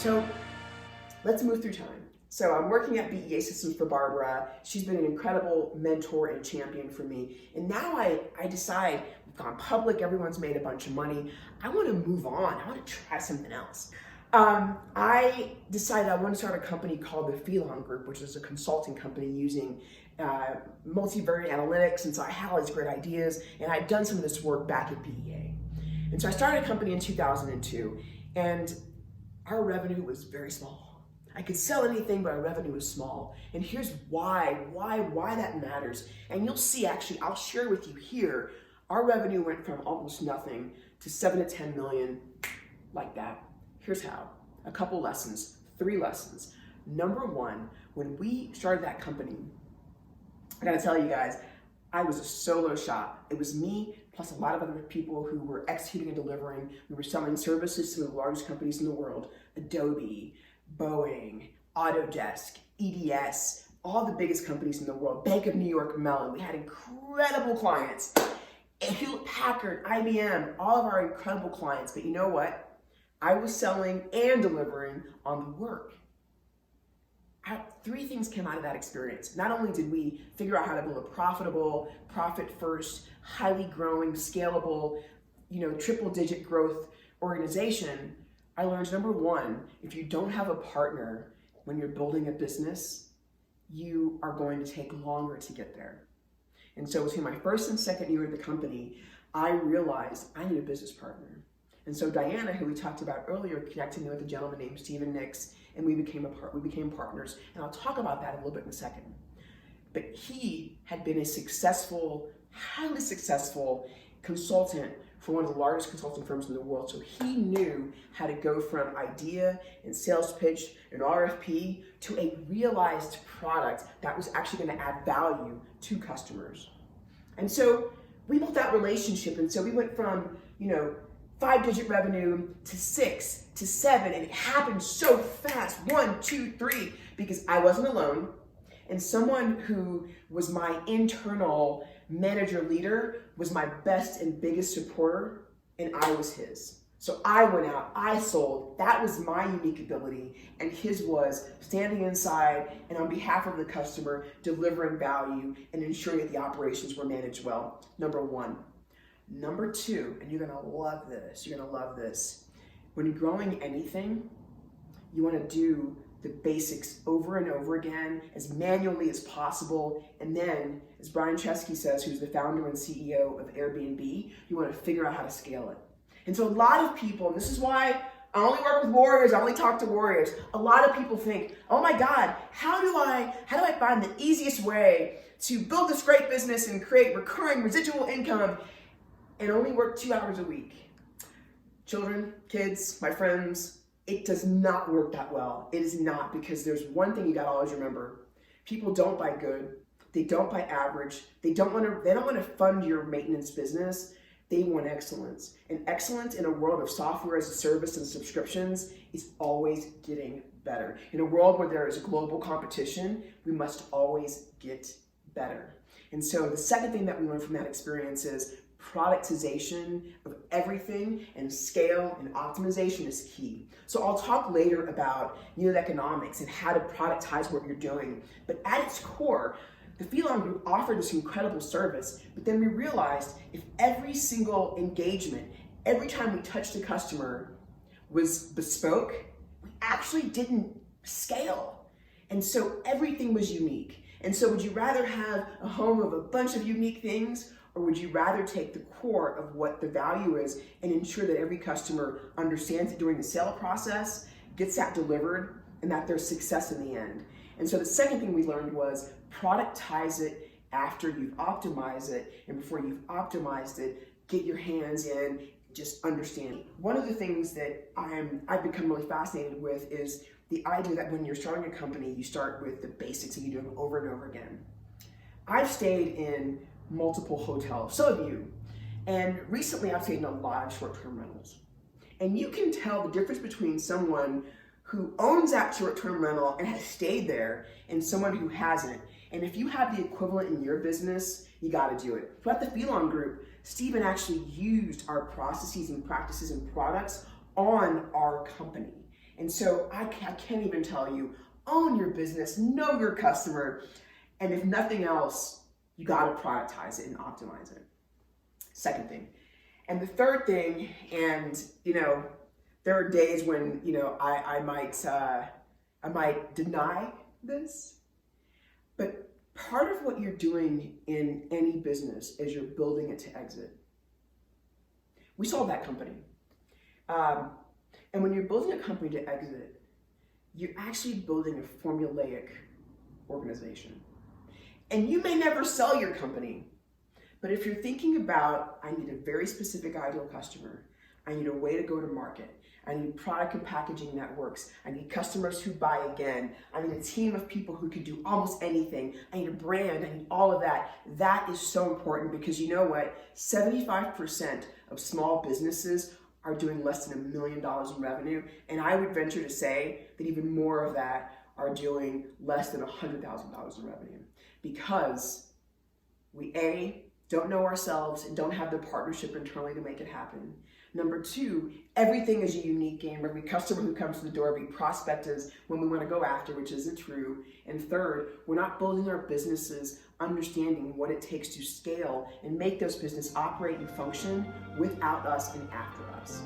So let's move through time. So I'm working at BEA Systems for Barbara. She's been an incredible mentor and champion for me. And now I decide, we've gone public, everyone's made a bunch of money. I want to move on. I want to try something else. I decided I want to start a company called the Phelon Group, which is a consulting company using multivariate analytics. And so I had all these great ideas, and I'd done some of this work back at BEA. And so I started a company in 2002, and our revenue was very small. I could sell anything, but our revenue was small. And here's why that matters. And you'll see, actually, I'll share with you here, our revenue went from almost nothing to 7 to 10 million, like that. Here's how. A couple lessons, 3 lessons. Number one, when we started that company, I gotta tell you guys, I was a solo shop. It was me plus a lot of other people who were executing and delivering. We were selling services to the largest companies in the world, Adobe, Boeing, Autodesk, EDS, all the biggest companies in the world, Bank of New York Mellon. We had incredible clients. Hewlett Packard, IBM, all of our incredible clients. But you know what? I was selling and delivering on the work. 3 things came out of that experience. Not only did we figure out how to build a profitable, profit-first, highly growing, scalable, triple-digit growth organization, I learned, number one, if you don't have a partner when you're building a business, you are going to take longer to get there. And so between my first and second year at the company, I realized I need a business partner. And so Diana, who we talked about earlier, connected me with a gentleman named Stephen Nix, and we became partners. And I'll talk about that a little bit in a second. But he had been a successful, highly successful consultant for one of the largest consulting firms in the world. So he knew how to go from idea and sales pitch and RFP to a realized product that was actually going to add value to customers. And so we built that relationship. And so we went from, 5-digit revenue to 6 to 7, and it happened so fast, 1, 2, 3, because I wasn't alone. And someone who was my internal manager leader was my best and biggest supporter, and I was his. So I went out, I sold, that was my unique ability, and his was standing inside and on behalf of the customer, delivering value and ensuring that the operations were managed well, number one. Number two, and you're gonna love this, when you're growing anything, you wanna do the basics over and over again, as manually as possible. And then, as Brian Chesky says, who's the founder and CEO of Airbnb, you want to figure out how to scale it. And so a lot of people, and this is why I only work with warriors, I only talk to warriors. A lot of people think, oh my God, how do I find the easiest way to build this great business and create recurring residual income and only work 2 hours a week? Children, kids, my friends, it does not work that well. It is not, because there's one thing you gotta always remember. People don't buy good. They don't buy average. They don't want to fund your maintenance business. They want excellence. And excellence in a world of software as a service and subscriptions is always getting better. In a world where there is global competition, we must always get better. And so the second thing that we learned from that experience is productization of everything, and scale and optimization is key. So I'll talk later about unit economics and how to productize what you're doing. But at its core, the Phelon Group offered this incredible service, but then we realized if every single engagement, every time we touched a customer was bespoke, we actually didn't scale. And so everything was unique. And so would you rather have a home of a bunch of unique things, or would you rather take the core of what the value is and ensure that every customer understands it during the sale process, gets that delivered, and that there's success in the end? And so the second thing we learned was productize it after you've optimized it, and before you've optimized it, get your hands in, just understand. One of the things that I've become really fascinated with is the idea that when you're starting a company, you start with the basics and you do them over and over again. I've stayed in multiple hotels, so have you. And recently I've stayed in a lot of short-term rentals. And you can tell the difference between someone who owns that short-term rental and has stayed there and someone who hasn't. And if you have the equivalent in your business, you gotta do it. So at the Phelon Group, Stephen actually used our processes and practices and products on our company. And so I can't even tell you, own your business, know your customer, and if nothing else, you gotta productize it and optimize it. Second thing. And the third thing, and there are days when I might deny this, but part of what you're doing in any business is you're building it to exit. We sold that company. And when you're building a company to exit, you're actually building a formulaic organization. And you may never sell your company, but if you're thinking about, I need a very specific ideal customer, I need a way to go to market, I need product and packaging that works, I need customers who buy again, I need a team of people who can do almost anything, I need a brand, I need all of that. That is so important because you know what? 75% of small businesses are doing less than $1 million in revenue, and I would venture to say that even more of that are doing less than $100,000 in revenue because we don't know ourselves and don't have the partnership internally to make it happen. Number two, everything is a unique game. Every customer who comes to the door, every prospect is when we want to go after, which isn't true. And third, we're not building our businesses understanding what it takes to scale and make those businesses operate and function without us and after us.